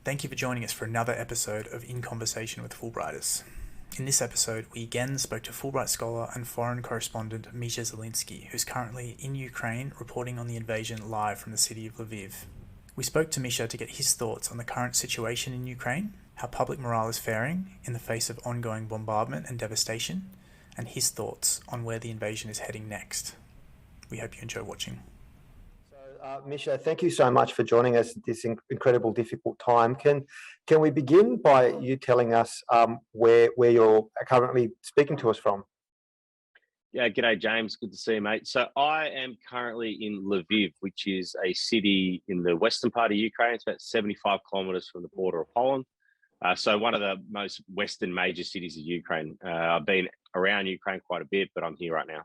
Thank you for joining us for another episode of In Conversation with Fulbrighters. In this episode, we again spoke to Fulbright scholar and foreign correspondent Misha Zielinski, who's currently in Ukraine reporting on the invasion live from the city of Lviv. We spoke to Misha to get his thoughts on the current situation in Ukraine, how public morale is faring in the face of ongoing bombardment and devastation, and his thoughts on where the invasion is heading next. We hope you enjoy watching. Misha, thank you so much for joining us at this incredible, difficult time. Can we begin by you telling us where you're currently speaking to us from? Yeah, g'day, James. Good to see you, mate. So I am currently in Lviv, which is a city in the western part of Ukraine. It's about 75 kilometers from the border of Poland. So one of the most western major cities of Ukraine. I've been around Ukraine quite a bit, but I'm here right now.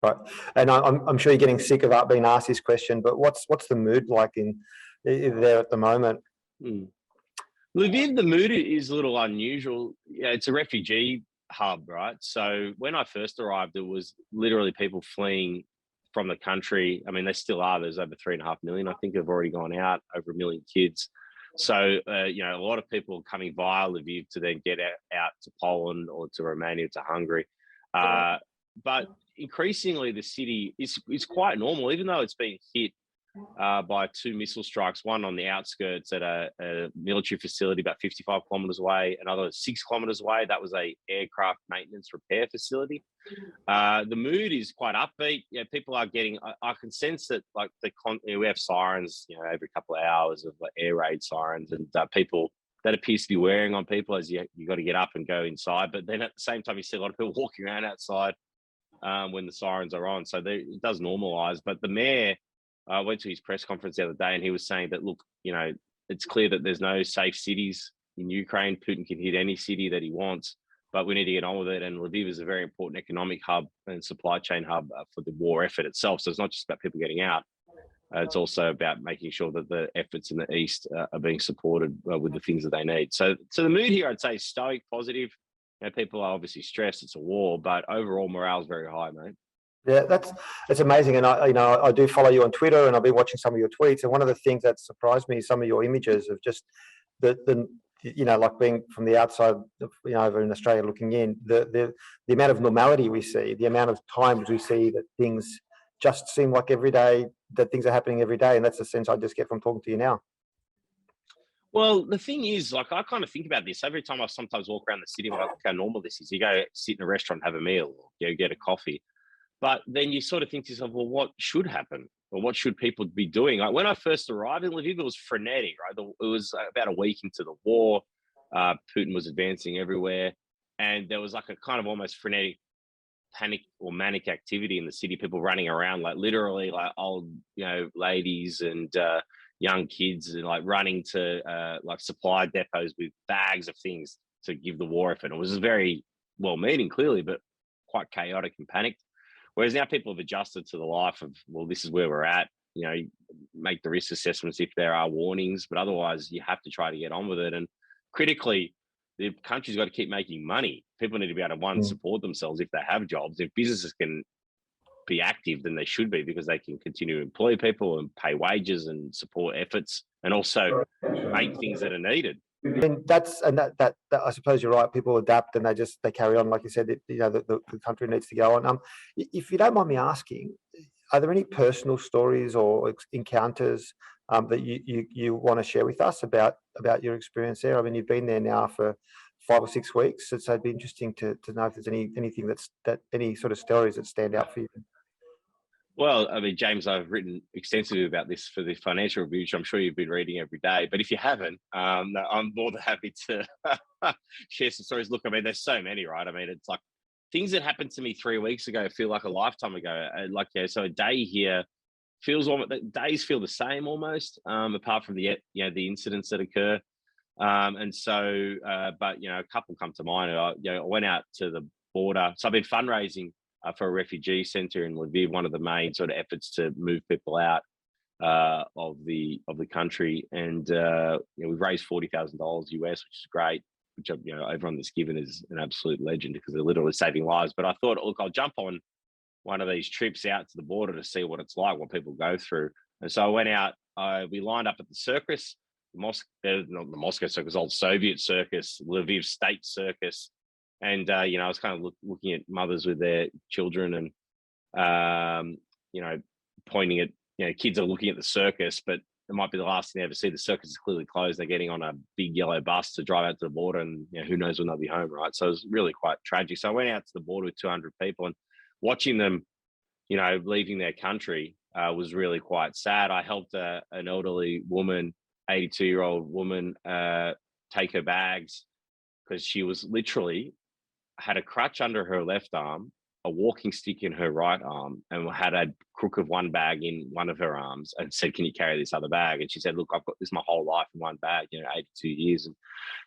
Right, and I'm sure you're getting sick of being asked this question, but what's the mood like in there at the moment? Lviv, the mood is a little unusual. Yeah, it's a refugee hub, right? So when I first arrived, it was literally people fleeing from the country. I mean, they still are. There's over 3.5 million, I think, have already gone out, over 1 million kids. So, a lot of people coming via Lviv to then get out to Poland or to Romania, to Hungary. But increasingly, the city is quite normal, even though it's been hit by 2 missile strikes, one on the outskirts at a military facility about 55 kilometers away, another 6 kilometers away. That was a aircraft maintenance repair facility. The mood is quite upbeat. Yeah, people are getting, I can sense that, like, we have sirens, every couple of hours of air raid sirens, and people, that appears to be wearing on people as you got to get up and go inside. But then at the same time, you see a lot of people walking around outside when the sirens are on. So it does normalise. But the mayor went to his press conference the other day, and he was saying that, look, it's clear that there's no safe cities in Ukraine. Putin can hit any city that he wants, but we need to get on with it. And Lviv is a very important economic hub and supply chain hub for the war effort itself. So it's not just about people getting out. It's also about making sure that the efforts in the East are being supported with the things that they need. So the mood here, I'd say, is stoic, positive. People are obviously stressed. It's a war, but overall morale is very high, mate. Yeah, that's amazing. And I do follow you on Twitter, and I've been watching some of your tweets. And one of the things that surprised me is some of your images of just the like being from the outside, over in Australia looking in, the amount of normality we see, the amount of times we see that things just seem like every day, that things are happening every day. And that's the sense I just get from talking to you now. Well, the thing is, like, I kind of think about this every time I sometimes walk around the city. Like, look how normal this is. You go sit in a restaurant, have a meal, or go get a coffee. But then you sort of think to yourself, well, what should happen? Or what should people be doing? Like, when I first arrived in Lviv, it was frenetic, right? It was about a week into the war. Putin was advancing everywhere. And there was like a kind of almost frenetic panic or manic activity in the city, people running around, like literally like old, ladies and young kids, and like running to like supply depots with bags of things to give the war effort. It was very well-meaning, clearly, but quite chaotic and panicked. Whereas now people have adjusted to the life of, well, this is where we're at. Make the risk assessments if there are warnings, but otherwise you have to try to get on with it. And critically, the country's got to keep making money. People need to be able to, support themselves if they have jobs. If businesses can be active, then they should be, because they can continue to employ people and pay wages and support efforts, and also make things that are needed. And that I suppose you're right. People adapt and they carry on, like you said. The country needs to go on. If you don't mind me asking, are there any personal stories or encounters that you want to share with us about your experience there? I mean, you've been there now for 5 or 6 weeks, so it'd be interesting to know if there's anything any sort of stories that stand out for you. Well, I mean, James, I've written extensively about this for the Financial Review, which I'm sure you've been reading every day. But if you haven't, I'm more than happy to share some stories. Look, I mean, there's so many, right? I mean, it's like things that happened to me 3 weeks ago feel like a lifetime ago. So a day here feels almost, days feel the same almost, apart from the incidents that occur. But a couple come to mind. I went out to the border. So I've been fundraising for a refugee center in Lviv, one of the main sort of efforts to move people out of the country. And we've raised $40,000 US, which is great. Which everyone that's given is an absolute legend, because they're literally saving lives. But I thought, look, I'll jump on one of these trips out to the border to see what it's like, what people go through. And so I went out. We lined up at the circus. not the Moscow Circus, old Soviet circus, Lviv State Circus. And, you know, I was kind of looking at mothers with their children and, you know, pointing at, you know, kids are looking at the circus, but it might be the last thing they ever see. The circus is clearly closed. They're getting on a big yellow bus to drive out to the border, and you know, who knows when they'll be home, right? So it was really quite tragic. So I went out to the border with 200 people, and watching them, you know, leaving their country was really quite sad. I helped an elderly woman, 82-year-old woman, take her bags because she was literally had a crutch under her left arm, a walking stick in her right arm, and had a crook of one bag in one of her arms, and said, "Can you carry this other bag?" And she said, "Look, I've got this my whole life in one bag, you know, 82 years." And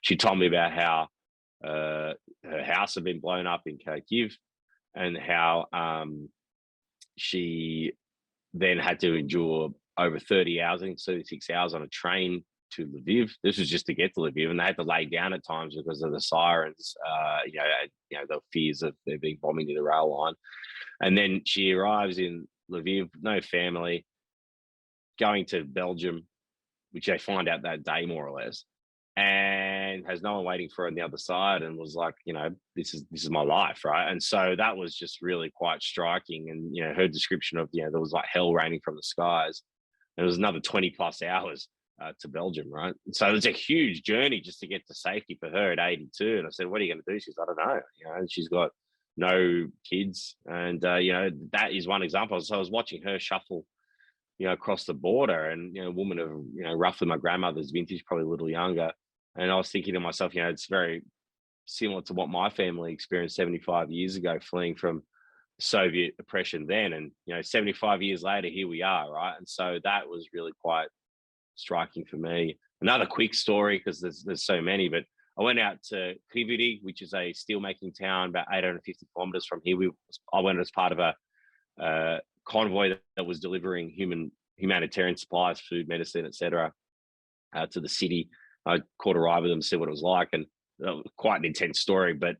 she told me about how her house had been blown up in Kharkiv, and how she then had to endure over 30 hours, I think 36 hours on a train to Lviv. This was just to get to Lviv, and they had to lay down at times because of the sirens, you know, the fears of there being bombing near the rail line. And then she arrives in Lviv, no family, going to Belgium, which they find out that day more or less, and has no one waiting for her on the other side, and was like, you know, this is my life, right? And so that was just really quite striking. And you know, her description of, you know, there was like hell raining from the skies, and it was another 20 plus hours to Belgium, right? So it was a huge journey just to get to safety for her at 82. And I said, "What are you going to do?" She's, "I don't know." You know, and she's got no kids, and you know, that is one example. So I was watching her shuffle, you know, across the border, and you know, a woman of, you know, roughly my grandmother's vintage, probably a little younger. And I was thinking to myself, you know, it's very similar to what my family experienced 75 years ago, fleeing from Soviet oppression then. And you know, 75 years later, here we are, right? And so that was really quite striking for me. Another quick story, because there's so many, but I went out to Refugee, which is a steelmaking town about 850 kilometers from here. I went as part of a convoy that was delivering humanitarian supplies, food, medicine, etc., to the city. I caught a ride with them to see what it was like, and quite an intense story. But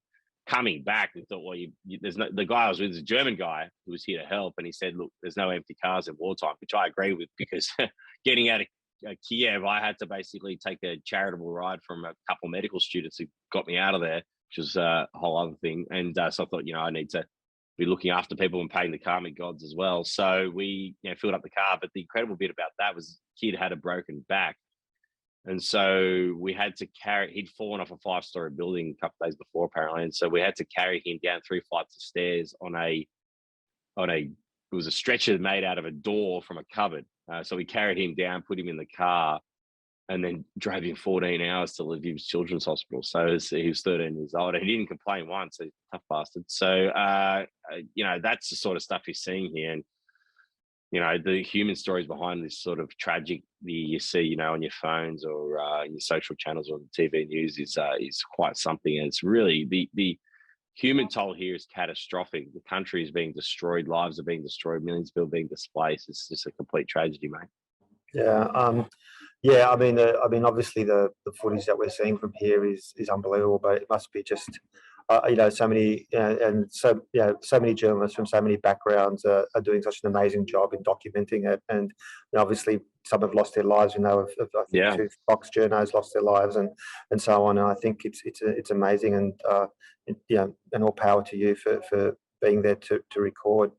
coming back, we thought, well, the guy I was with is a German guy who was here to help, and he said, "Look, there's no empty cars in wartime," which I agree with, because getting out of Kiev, I had to basically take a charitable ride from a couple of medical students who got me out of there, which was a whole other thing. And so I thought, you know, I need to be looking after people and paying the karmic gods as well. So we, you know, filled up the car. But the incredible bit about that was the kid had a broken back. And so we had to he'd fallen off a 5-story building a couple of days before, apparently. And so we had to carry him down 3 flights of stairs it was a stretcher made out of a door from a cupboard. So we carried him down, put him in the car, and then drove him 14 hours to Lviv's Children's Hospital. So he was 13 years old, and he didn't complain once. He's a tough bastard. So, you know, that's the sort of stuff you're seeing here. And, you know, the human stories behind this sort of tragedy you see, you know, on your phones or in your social channels or the TV news is quite something. And it's really the human toll here is catastrophic. The country is being destroyed, lives are being destroyed, millions of people being displaced. It's just a complete tragedy, mate. Yeah. Yeah, I mean, obviously the footage that we're seeing from here is unbelievable, but it must be just, you know, so many so many journalists from so many backgrounds are doing such an amazing job in documenting it, and you know, obviously some have lost their lives. You know, I think 2 Fox journos lost their lives, and so on. And I think it's amazing, and you know, and all power to you for being there to record,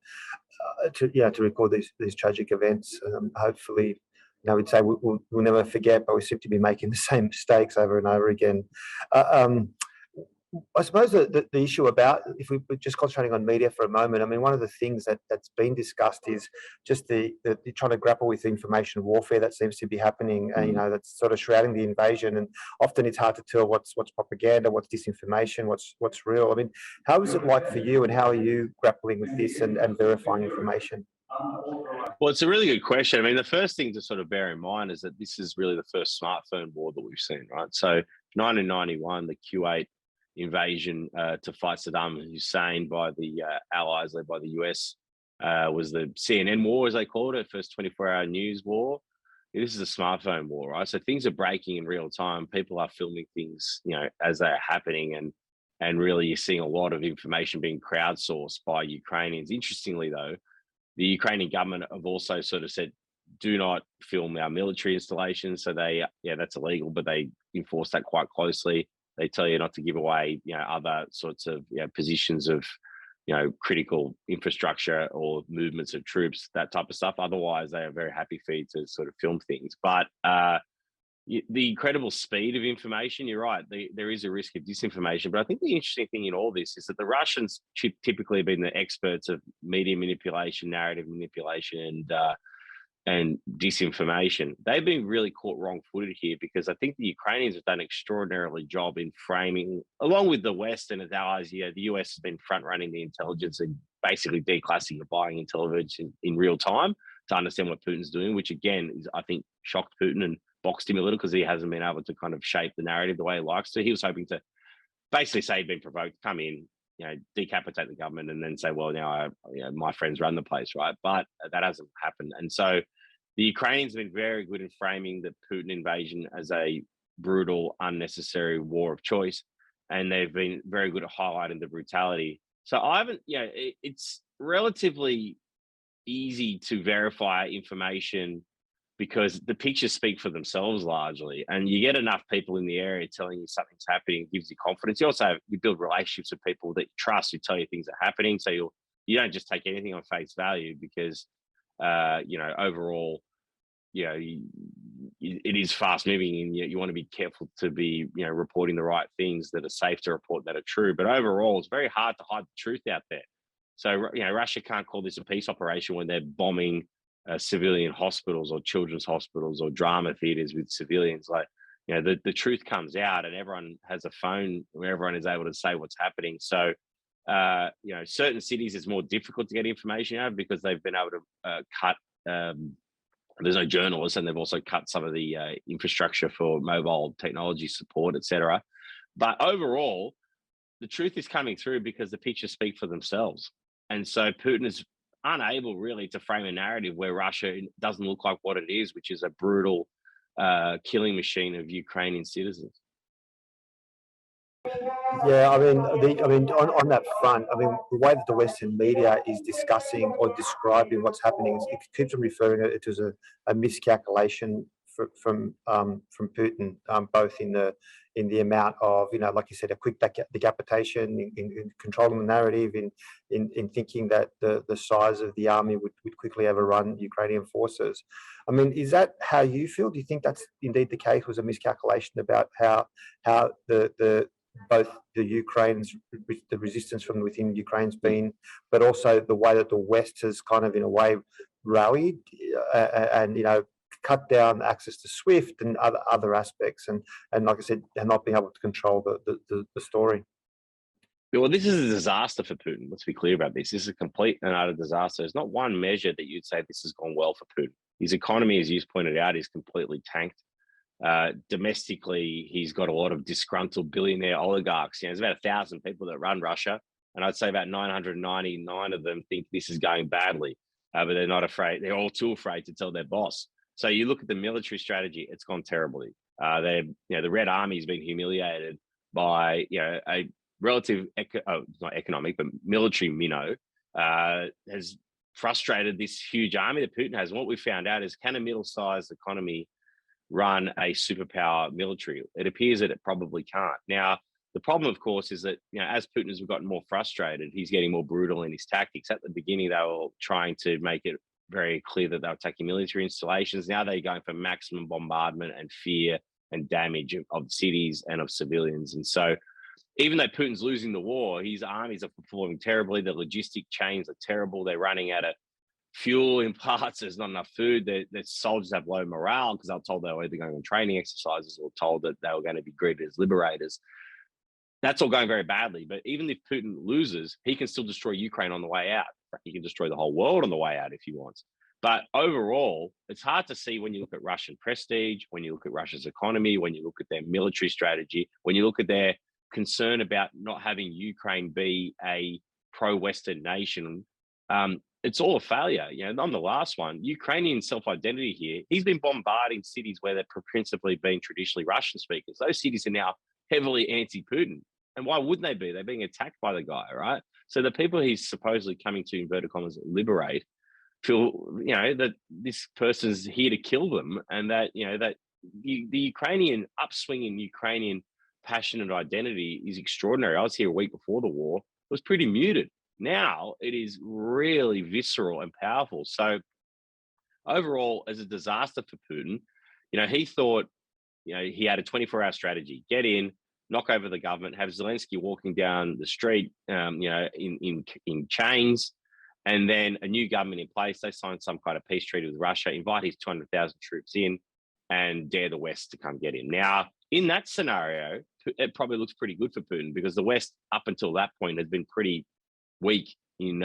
to record these tragic events. Hopefully, you know, we'd say we'll never forget, but we seem to be making the same mistakes over and over again. I suppose the issue about, if we're just concentrating on media for a moment, I mean, one of the things that's been discussed is just the trying to grapple with the information warfare that seems to be happening, you know, that's sort of shrouding the invasion. And often it's hard to tell what's propaganda, what's disinformation, what's real. I mean, how is it like for you, and how are you grappling with this and verifying information? Well, it's a really good question. I mean, the first thing to sort of bear in mind is that this is really the first smartphone war that we've seen, right? So 1991, the Kuwait invasion to fight Saddam Hussein by the allies led by the US was the CNN war, as they called it, first 24-hour news war. This is a smartphone war, right? So things are breaking in real time. People are filming things, you know, as they're happening, and really you're seeing a lot of information being crowdsourced by Ukrainians. Interestingly, though, the Ukrainian government have also sort of said, do not film our military installations. So that's illegal, but they enforce that quite closely. They tell you not to give away, other sorts of positions of, critical infrastructure or movements of troops, that type of stuff. Otherwise, they are very happy for you to sort of film things. But the incredible speed of information, you're right, there is a risk of disinformation. But I think the interesting thing in all this is that the Russians typically have been the experts of media manipulation, narrative manipulation, and disinformation. They've been really caught wrong-footed here, because I think the Ukrainians have done an extraordinary job in framing, along with the West and its allies. The US has been front-running the intelligence and basically declassifying intelligence in real time to understand what Putin's doing, which again is, I think, shocked Putin and boxed him a little, because he hasn't been able to kind of shape the narrative the way he likes to. He was hoping to basically say he'd been provoked, come in, decapitate the government, and then say, well, now my friends run the place, right? But that hasn't happened. And so the Ukrainians have been very good in framing the Putin invasion as a brutal, unnecessary war of choice. And they've been very good at highlighting the brutality. So it's relatively easy to verify information, because the pictures speak for themselves largely, and you get enough people in the area telling you something's happening, gives you confidence. You also you build relationships with people that you trust, who tell you things are happening, so you don't just take anything on face value, because overall, it is fast moving, and you want to be careful to be reporting the right things that are safe to report, that are true. But overall, it's very hard to hide the truth out there. So Russia can't call this a peace operation when they're bombing civilian hospitals or children's hospitals or drama theaters with civilians. Like, the truth comes out, and everyone has a phone where everyone is able to say what's happening. So, certain cities it's more difficult to get information out, because they've been able to cut. There's no journalists, and they've also cut some of the infrastructure for mobile technology support, etc. But overall, the truth is coming through, because the pictures speak for themselves. And so Putin is unable really to frame a narrative where Russia doesn't look like what it is, which is a brutal killing machine of Ukrainian citizens. Yeah, on that front, the way that the Western media is discussing or describing what's happening, it keeps on referring it as a miscalculation from Putin, both in the amount of, like you said, a quick decapitation, in controlling the narrative, in thinking that the size of the army would quickly overrun Ukrainian forces. Is that how you feel? Do you think that's indeed the case? Was a miscalculation about how both the Ukraine's, the resistance from within Ukraine's been, but also the way that the West has kind of, in a way, rallied and cut down access to SWIFT and other aspects, and like I said, and not being able to control the story. Well, this is a disaster for Putin. Let's be clear about this. This is a complete and utter disaster. There's not one measure that you'd say this has gone well for Putin. His economy, as you've pointed out, is completely tanked. Domestically, he's got a lot of disgruntled billionaire oligarchs. There's about 1,000 people that run Russia, and I'd say about 999 of them think this is going badly, but they're not afraid. They're all too afraid to tell their boss. So you look at the military strategy; it's gone terribly. The Red Army has been humiliated by a relative, not economic, but military minnow has frustrated this huge army that Putin has. And what we found out is, can a middle-sized economy run a superpower military? It appears that it probably can't. Now, the problem, of course, is that as Putin has gotten more frustrated, he's getting more brutal in his tactics. At the beginning, they were trying to make it very clear that they were attacking military installations. Now they're going for maximum bombardment and fear and damage of cities and of civilians. And so, even though Putin's losing the war, his armies are performing terribly. The logistic chains are terrible. They're running out of fuel in parts. There's not enough food. The soldiers have low morale, because they're told they were either going on training exercises or told that they were going to be greeted as liberators. That's all going very badly. But even if Putin loses, he can still destroy Ukraine on the way out. He can destroy the whole world on the way out if he wants. But overall, it's hard to see when you look at Russian prestige, when you look at Russia's economy, when you look at their military strategy, when you look at their concern about not having Ukraine be a pro-Western nation. It's all a failure. I'm the last one. Ukrainian self-identity here, he's been bombarding cities where they've principally been traditionally Russian speakers. Those cities are now heavily anti-Putin. And why wouldn't they be? They're being attacked by the guy, right? So the people he's supposedly coming to, inverted commas, liberate, feel, that this person's here to kill them, and that, that the Ukrainian upswing in Ukrainian passion and identity is extraordinary. I was here a week before the war. It was pretty muted. Now it is really visceral and powerful. So overall, as a disaster for Putin, he thought, he had a 24-hour strategy: get in, knock over the government, have Zelinsky walking down the street, in chains, and then a new government in place. They signed some kind of peace treaty with Russia, invite his 200,000 troops in, and dare the West to come get him. Now, in that scenario, it probably looks pretty good for Putin, because the West, up until that point, has been pretty weak in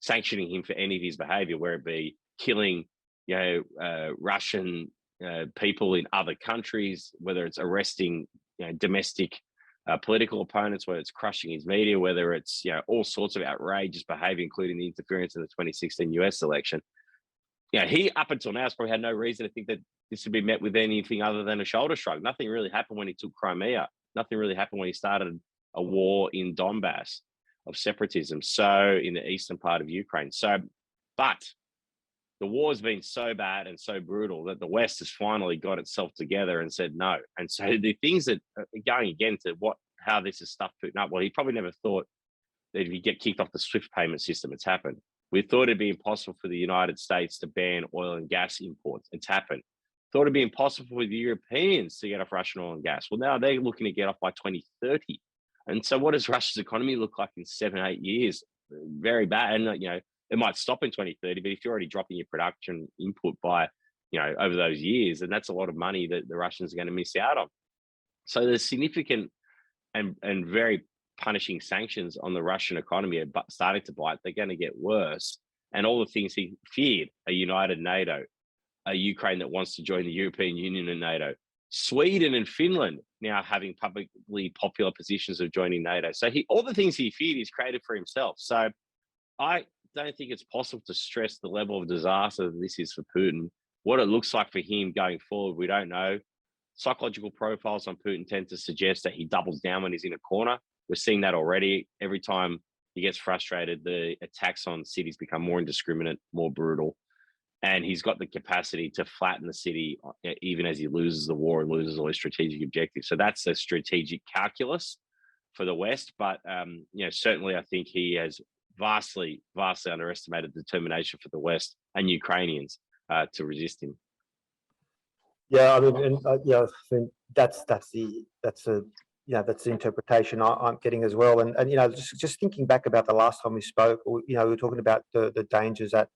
sanctioning him for any of his behavior, where it be killing, Russian people in other countries, whether it's arresting, domestic political opponents, whether it's crushing his media, whether it's, all sorts of outrageous behavior, including the interference in the 2016 US election. He, up until now, has probably had no reason to think that this would be met with anything other than a shoulder shrug. Nothing really happened when he took Crimea. Nothing really happened when he started a war in Donbass of separatism, so in the eastern part of Ukraine. But the war has been so bad and so brutal that the West has finally got itself together and said no. And so the things that are going against it, how this is stuff Putin up, well, he probably never thought that if you get kicked off the SWIFT payment system, it's happened. We thought it'd be impossible for the United States to ban oil and gas imports. It's happened. Thought it'd be impossible for the Europeans to get off Russian oil and gas. Well, now they're looking to get off by 2030. And so what does Russia's economy look like in 7-8 years? Very bad. And, it might stop in 2030, but if you're already dropping your production input by, over those years, then that's a lot of money that the Russians are going to miss out on. So there's significant and very punishing sanctions on the Russian economy are starting to bite. They're going to get worse. And all the things he feared, a united NATO, a Ukraine that wants to join the European Union and NATO, Sweden and Finland now having publicly popular positions of joining NATO. So all the things he feared, he's created for himself. So I don't think it's possible to stress the level of disaster that this is for Putin. What it looks like for him going forward, we don't know. Psychological profiles on Putin tend to suggest that he doubles down when he's in a corner. We're seeing that already. Every time he gets frustrated, the attacks on cities become more indiscriminate, more brutal. And he's got the capacity to flatten the city even as he loses the war and loses all his strategic objectives. So that's a strategic calculus for the West. But, certainly I think he has vastly underestimated determination for the West and Ukrainians to resist him. Yeah, I mean, I think that's the interpretation I'm getting as well. And just thinking back about the last time we spoke, we were talking about the dangers that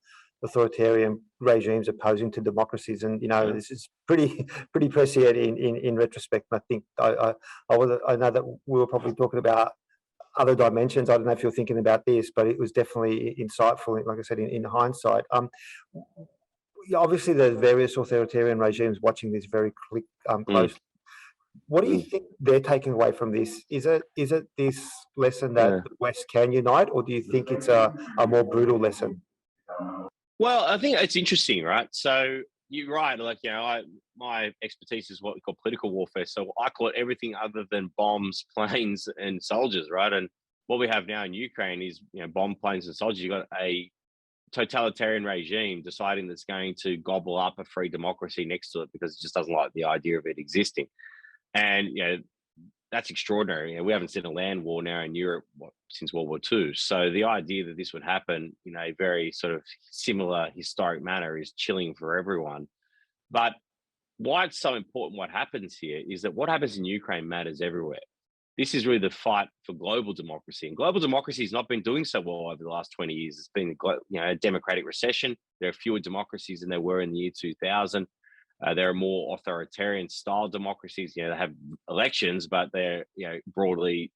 authoritarian regimes are posing to democracies, and this is pretty prescient in retrospect. And I think I know that we were probably talking about other dimensions. I don't know if you're thinking about this, but it was definitely insightful, like I said, in hindsight. Obviously, there's various authoritarian regimes watching this very closely. What do you think they're taking away from this? Is it this lesson that the West can unite, or do you think it's a more brutal lesson? Well, I think it's interesting, right? So you're right. Like, my expertise is what we call political warfare. So I call it everything other than bombs, planes, and soldiers, right? And what we have now in Ukraine is, bomb, planes, and soldiers. You've got a totalitarian regime deciding that's going to gobble up a free democracy next to it because it just doesn't like the idea of it existing. And, that's extraordinary. We haven't seen a land war now in Europe since World War II. So the idea that this would happen in a very sort of similar historic manner is chilling for everyone. But why it's so important what happens here is that what happens in Ukraine matters everywhere. This is really the fight for global democracy. And global democracy has not been doing so well over the last 20 years. It's been a democratic recession. There are fewer democracies than there were in the year 2000. There are more authoritarian style democracies. They have elections, but they're broadly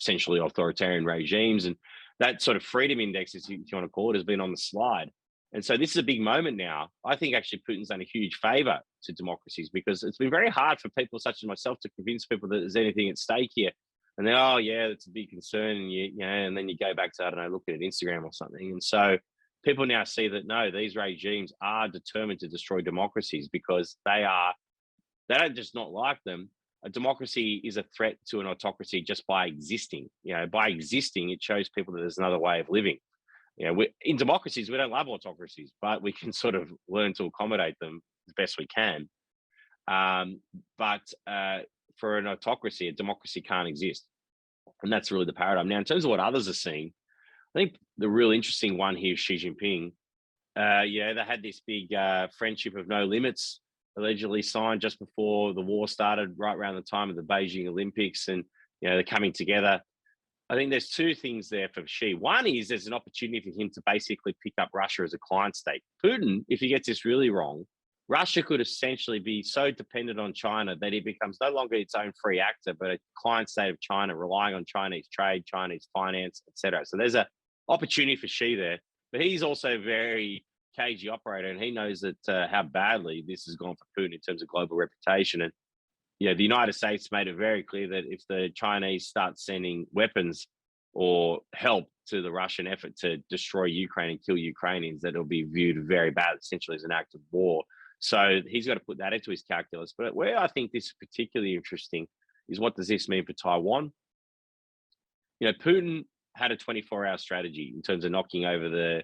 essentially authoritarian regimes, and that sort of freedom index, if you want to call it, has been on the slide. And so this is a big moment now. I think actually Putin's done a huge favor to democracies, because it's been very hard for people such as myself to convince people that there's anything at stake here. And then, it's a big concern, and and then you go back to, I don't know, look at Instagram or something. And so people now see that, no, these regimes are determined to destroy democracies because they don't just not like them. A democracy is a threat to an autocracy just by existing. By existing, it shows people that there's another way of living. in democracies, we don't love autocracies, but we can sort of learn to accommodate them as best we can. But for an autocracy, a democracy can't exist. And that's really the paradigm. Now, in terms of what others are seeing, I think the real interesting one here is Xi Jinping. They had this big friendship of no limits allegedly signed just before the war started, right around the time of the Beijing Olympics, and they're coming together. I think there's two things there for Xi. One is there's an opportunity for him to basically pick up Russia as a client state. Putin, if he gets this really wrong, Russia could essentially be so dependent on China that it becomes no longer its own free actor, but a client state of China, relying on Chinese trade, Chinese finance, etc. So there's an opportunity for Xi there, but he's also a very cagey operator, and he knows that how badly this has gone for Putin in terms of global reputation. And the United States made it very clear that if the Chinese start sending weapons or help to the Russian effort to destroy Ukraine and kill Ukrainians, that it'll be viewed very bad, essentially as an act of war. So he's got to put that into his calculus. But where I think this is particularly interesting is, what does this mean for Taiwan? Putin had a 24-hour strategy in terms of knocking over the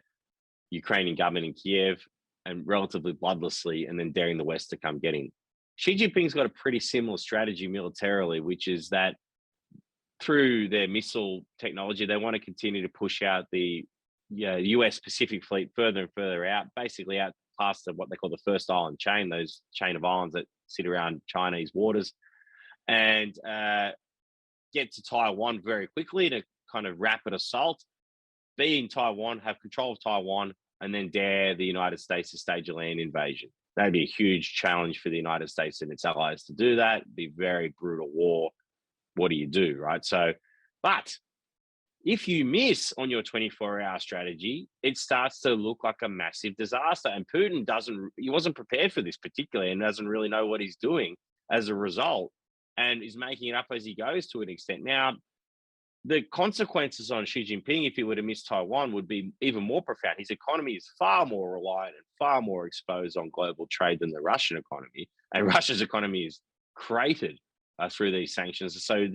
Ukrainian government in Kiev, and relatively bloodlessly, and then daring the West to come get him. Xi Jinping's got a pretty similar strategy militarily, which is that through their missile technology, they want to continue to push out the US Pacific Fleet further and further out, basically out past what they call the first island chain, those chain of islands that sit around Chinese waters, and get to Taiwan very quickly in a kind of rapid assault, be in Taiwan, have control of Taiwan, and then dare the United States to stage a land invasion. That'd be a huge challenge for the United States and its allies to do that. It'd be very brutal war. What do you do, right? So, but if you miss on your 24-hour strategy, it starts to look like a massive disaster. And Putin he wasn't prepared for this particularly, and doesn't really know what he's doing as a result, and is making it up as he goes to an extent. Now, the consequences on Xi Jinping, if he were to miss Taiwan, would be even more profound. His economy is far more reliant and far more exposed on global trade than the Russian economy, and Russia's economy is cratered through these sanctions. So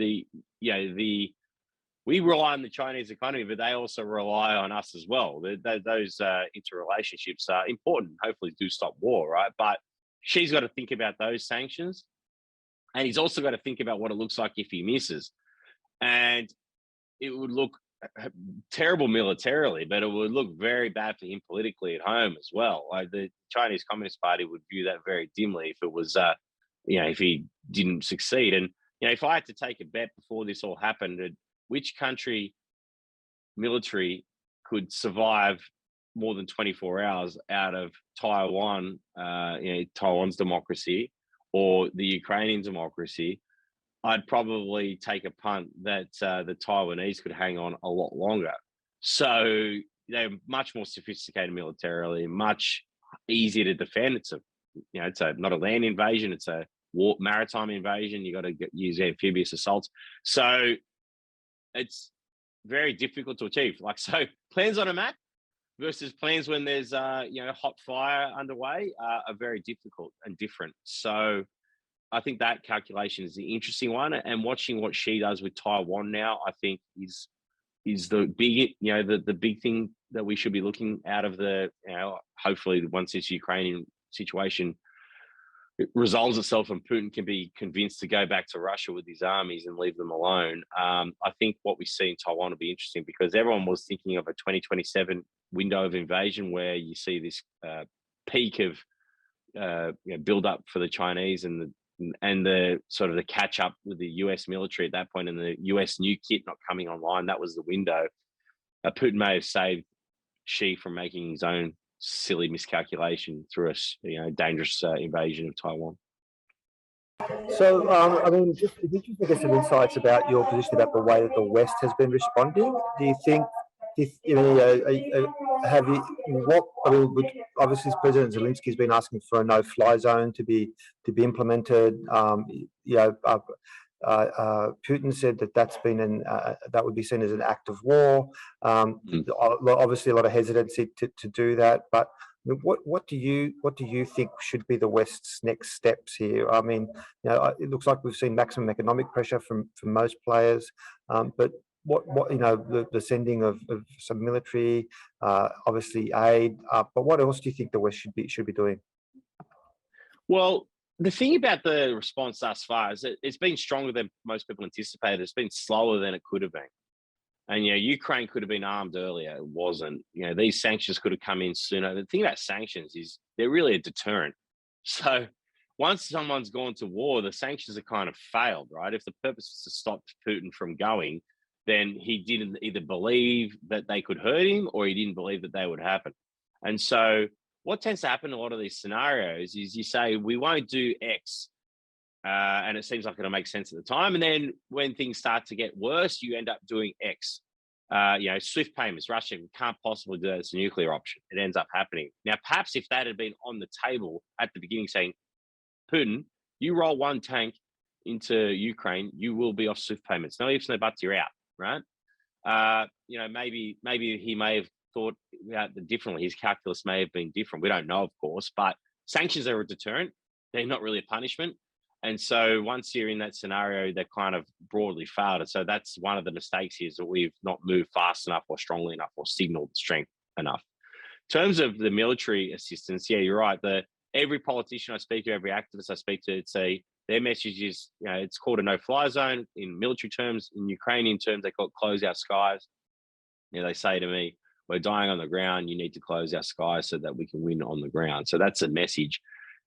we rely on the Chinese economy, but they also rely on us as well. Those interrelationships are important. Hopefully, do stop war, right? But Xi's got to think about those sanctions, and he's also got to think about what it looks like if he misses. And it would look terrible militarily, but it would look very bad for him politically at home as well. Like the Chinese Communist Party would view that very dimly if it was, if he didn't succeed. And if I had to take a bet before this all happened, which country military could survive more than 24 hours out of Taiwan, Taiwan's democracy, or the Ukrainian democracy, I'd probably take a punt that the Taiwanese could hang on a lot longer. So they're much more sophisticated militarily, much easier to defend. It's not a land invasion; it's a maritime invasion. You got to use amphibious assaults. So it's very difficult to achieve. Plans on a map versus plans when there's hot fire underway are very difficult and different. So I think that calculation is the interesting one, and watching what Xi does with Taiwan now, I think is the big, the big thing that we should be looking out of the, hopefully once this Ukrainian situation resolves itself and Putin can be convinced to go back to Russia with his armies and leave them alone. I think what we see in Taiwan will be interesting, because everyone was thinking of a 2027 window of invasion where you see this peak of build up for the Chinese and the sort of the catch up with the US military at that point, and the US new kit not coming online. That was the window. Putin may have saved Xi from making his own silly miscalculation through a dangerous invasion of Taiwan. So, just if you can get some insights about your position about the way that the West has been responding. Do you think, obviously President Zelinsky has been asking for a no-fly zone to be implemented. Putin said that's been that would be seen as an act of war. Obviously, a lot of hesitancy to do that. But what do you think should be the West's next steps here? It looks like we've seen maximum economic pressure from most players, but what the sending of some military, obviously aid, but what else do you think the West should be doing? Well, the thing about the response thus far is that it's been stronger than most people anticipated. It's been slower than it could have been. And, Ukraine could have been armed earlier. It wasn't. These sanctions could have come in sooner. The thing about sanctions is they're really a deterrent. So once someone's gone to war, the sanctions have kind of failed, right? If the purpose is to stop Putin from going, then he didn't either believe that they could hurt him or he didn't believe that they would happen. And so what tends to happen in a lot of these scenarios is you say, we won't do X. And it seems like it'll make sense at the time. And then when things start to get worse, you end up doing X. SWIFT payments, Russia can't possibly do that. It's a nuclear option. It ends up happening. Now, perhaps if that had been on the table at the beginning saying, Putin, you roll one tank into Ukraine, you will be off SWIFT payments. No ifs, no buts, you're out, right? Maybe he may have thought about it differently. His calculus may have been different. We don't know, of course, but sanctions are a deterrent. They're not really a punishment. And so once you're in that scenario, they're kind of broadly failed. And so that's one of the mistakes here, is that we've not moved fast enough or strongly enough or signaled strength enough. In terms of the military assistance, yeah, you're right. Every politician I speak to, every activist I speak to, their message is, it's called a no-fly zone in military terms. In Ukrainian terms, they call it close our skies. They say to me, we're dying on the ground. You need to close our skies so that we can win on the ground. So that's a message.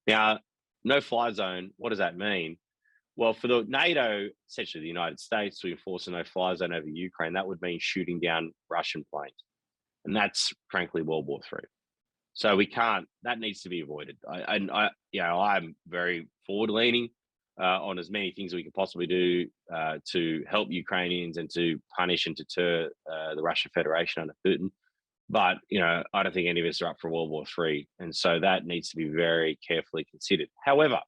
Now, no-fly zone, what does that mean? Well, for the NATO, essentially the United States, to enforce a no-fly zone over Ukraine, that would mean shooting down Russian planes. And that's, frankly, World War III. So that needs to be avoided. I'm very forward-leaning on as many things we can possibly do to help Ukrainians and to punish and deter the Russian Federation under Putin. But, I don't think any of us are up for World War III. And so that needs to be very carefully considered. However,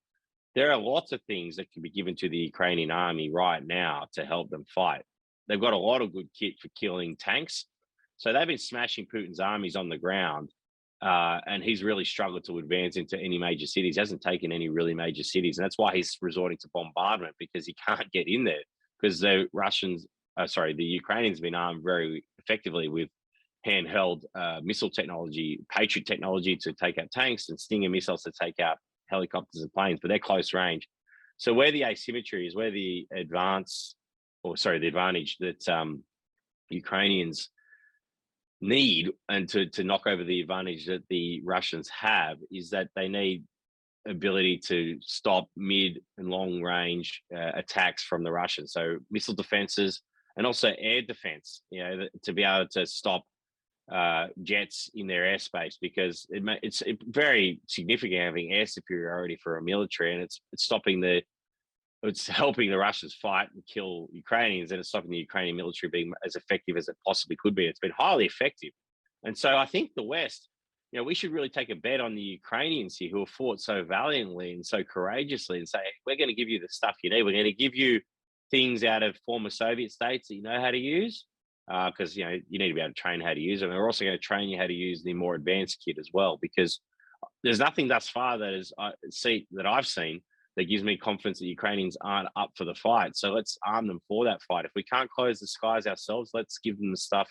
there are lots of things that can be given to the Ukrainian army right now to help them fight. They've got a lot of good kit for killing tanks. So they've been smashing Putin's armies on the ground. And he's really struggled to advance into any major cities. He hasn't taken any really major cities. And that's why he's resorting to bombardment, because he can't get in there, because the Ukrainians have been armed very effectively with handheld missile technology, Patriot technology to take out tanks, and Stinger missiles to take out helicopters and planes, but they're close range. So where the asymmetry is, where the advantage that Ukrainians need and to knock over the advantage that the Russians have, is that they need ability to stop mid and long range attacks from the Russians. So missile defenses and also air defense, to be able to stop jets in their airspace, because it's very significant having air superiority for a military, and it's helping the Russians fight and kill Ukrainians, and it's stopping the Ukrainian military being as effective as it possibly could be. It's been highly effective. And so I think the West, we should really take a bet on the Ukrainians here, who have fought so valiantly and so courageously, and say, we're going to give you the stuff you need. We're going to give you things out of former Soviet states that you know how to use, because you need to be able to train how to use them. We're also going to train you how to use the more advanced kit as well, because there's nothing thus far that I've seen that gives me confidence that Ukrainians aren't up for the fight. So let's arm them for that fight. If we can't close the skies ourselves, let's give them the stuff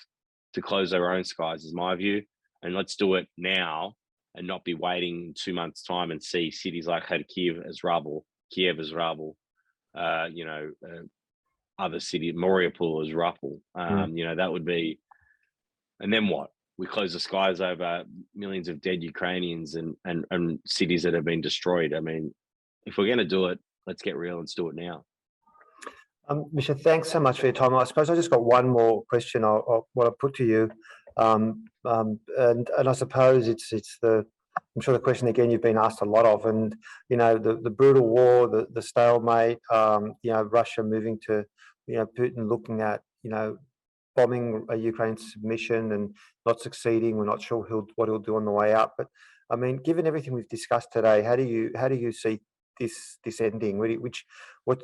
to close their own skies, is my view. And let's do it now and not be waiting 2 months' time and see cities like Kiev as rubble, other cities, Mariupol as rubble. That would be, and then what? We close the skies over millions of dead Ukrainians and cities that have been destroyed. I mean, if we're going to do it, let's get real and let's do it now. Misha, thanks so much for your time. I suppose I just got one more question I want to put to you. And I suppose it's I'm sure the question again you've been asked a lot of, and the brutal war, the stalemate, Russia moving to Putin looking at bombing a Ukraine submission and not succeeding. We're not sure what he'll do on the way out. But I mean, given everything we've discussed today, how do you see this ending? Not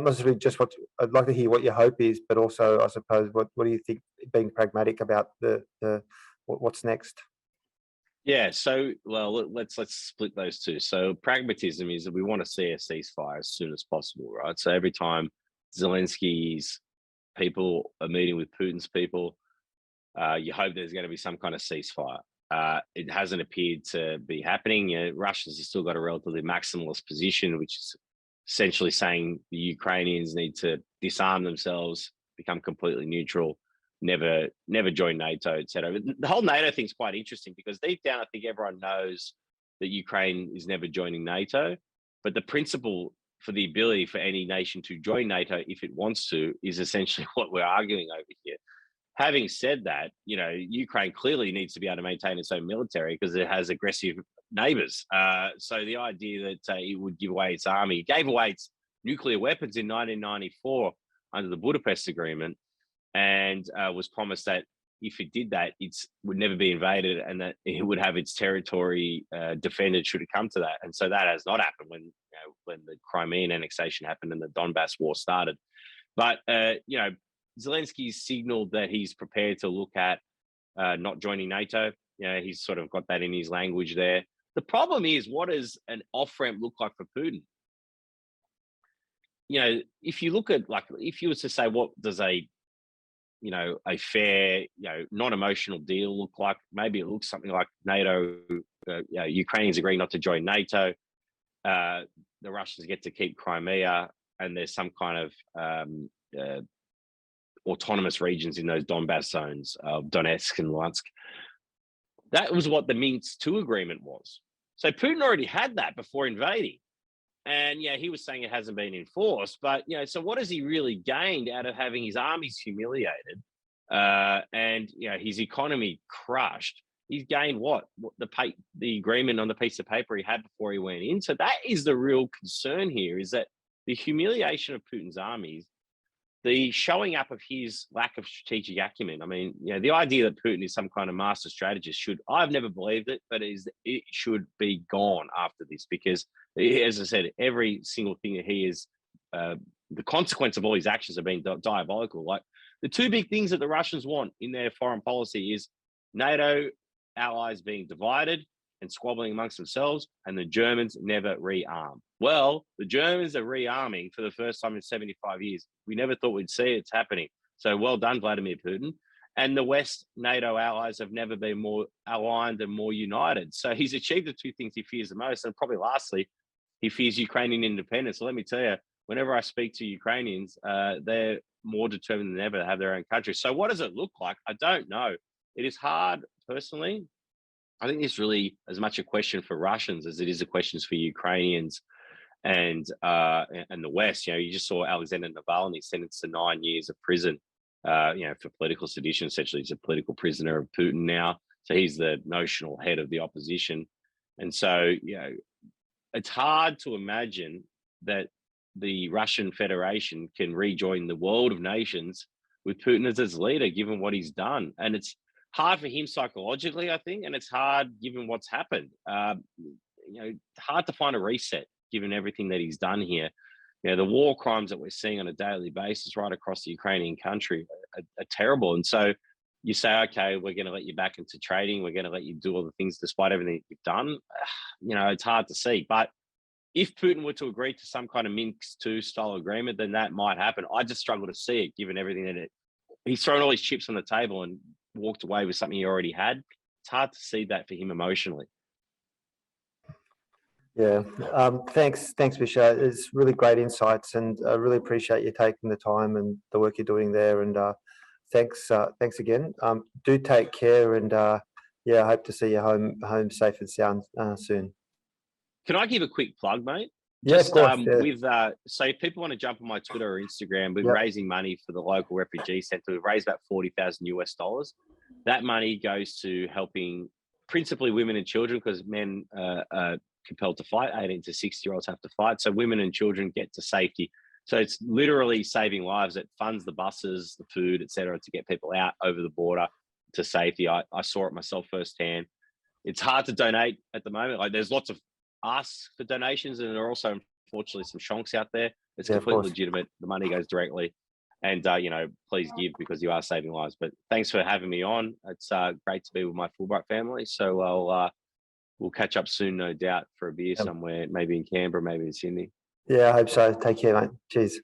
necessarily just what I'd like to hear what your hope is, but also I suppose what do you think, being pragmatic about what's next? Yeah, so let's split those two. So pragmatism is that we want to see a ceasefire as soon as possible, right? So every time Zelinsky's people are meeting with Putin's people. You hope there's going to be some kind of ceasefire. It hasn't appeared to be happening. Russians have still got a relatively maximalist position, which is essentially saying the Ukrainians need to disarm themselves, become completely neutral, never join NATO, etc. The whole NATO thing is quite interesting because deep down, I think everyone knows that Ukraine is never joining NATO, but the principle for the ability for any nation to join NATO if it wants to is essentially what we're arguing over here. Having said that, Ukraine clearly needs to be able to maintain its own military because it has aggressive neighbors. So the idea that it would give away its army, gave away its nuclear weapons in 1994 under the Budapest Agreement, and was promised that if it did that, it would never be invaded and that it would have its territory defended should it come to that. And so that has not happened when the Crimean annexation happened and the Donbass war started. But, Zelensky signaled that he's prepared to look at not joining NATO. He's sort of got that in his language there. The problem is, what does an off-ramp look like for Putin? If you look at, if you were to say, what does a fair, non-emotional deal look like? Maybe it looks something like NATO, Ukrainians agree not to join NATO. The Russians get to keep Crimea, and there's some kind of autonomous regions in those Donbass zones of Donetsk and Luhansk. That was what the Minsk II agreement was. So Putin already had that before invading. And he was saying it hasn't been enforced, but so what has he really gained out of having his armies humiliated and his economy crushed? He's gained what the agreement on the piece of paper he had before he went in. So that is the real concern here, is that the humiliation of Putin's armies, the showing up of his lack of strategic acumen. I mean, the idea that Putin is some kind of master strategist I've never believed it, but it should be gone after this, because, as I said, every single thing that he is, the consequence of all his actions have been diabolical. Like, the two big things that the Russians want in their foreign policy is NATO allies being divided and squabbling amongst themselves, and the Germans never rearm. Well, the Germans are rearming for the first time in 75 years. We never thought we'd see it. It's happening. So well done, Vladimir Putin. And the West NATO allies have never been more aligned and more united. So he's achieved the two things he fears the most. And probably lastly, he fears Ukrainian independence. So let me tell you, whenever I speak to Ukrainians, they're more determined than ever to have their own country. So what does it look like? I don't know. It is hard, personally. I think it's really as much a question for Russians as it is a question for Ukrainians and the West. You just saw Alexander Navalny sentenced to 9 years of prison, for political sedition. Essentially, he's a political prisoner of Putin now. So he's the notional head of the opposition. And so, it's hard to imagine that the Russian Federation can rejoin the world of nations with Putin as its leader, given what he's done. And it's hard for him psychologically, I think, and it's hard given what's happened. Hard to find a reset given everything that he's done here. The war crimes that we're seeing on a daily basis right across the Ukrainian country are terrible. And so you say, okay, we're going to let you back into trading. We're going to let you do all the things despite everything you've done. It's hard to see. But if Putin were to agree to some kind of Minsk II style agreement, then that might happen. I just struggle to see it, given everything that he's thrown all his chips on the table and walked away with something he already had. It's hard to see that for him emotionally. Yeah, thanks, Misha. It's really great insights, and I really appreciate you taking the time and the work you're doing there. And thanks again. Do take care, and I hope to see you home safe and sound soon. Can I give a quick plug, mate? Yeah, of course. So if people want to jump on my Twitter or Instagram, we're raising money for the local refugee center. We've raised about $40,000. That money goes to helping principally women and children, because men are compelled to fight. 18 to 60-year-olds have to fight. So women and children get to safety. So it's literally saving lives. It funds the buses, the food, etc., to get people out over the border to safety. I saw it myself firsthand. It's hard to donate at the moment. Like, there's lots of asks for donations, and there are also, unfortunately, some shonks out there. It's completely legitimate. The money goes directly. And, please give, because you are saving lives. But thanks for having me on. It's great to be with my Fulbright family. So we'll catch up soon, no doubt, for a beer somewhere, maybe in Canberra, maybe in Sydney. Yeah, I hope so. Take care, mate. Cheers.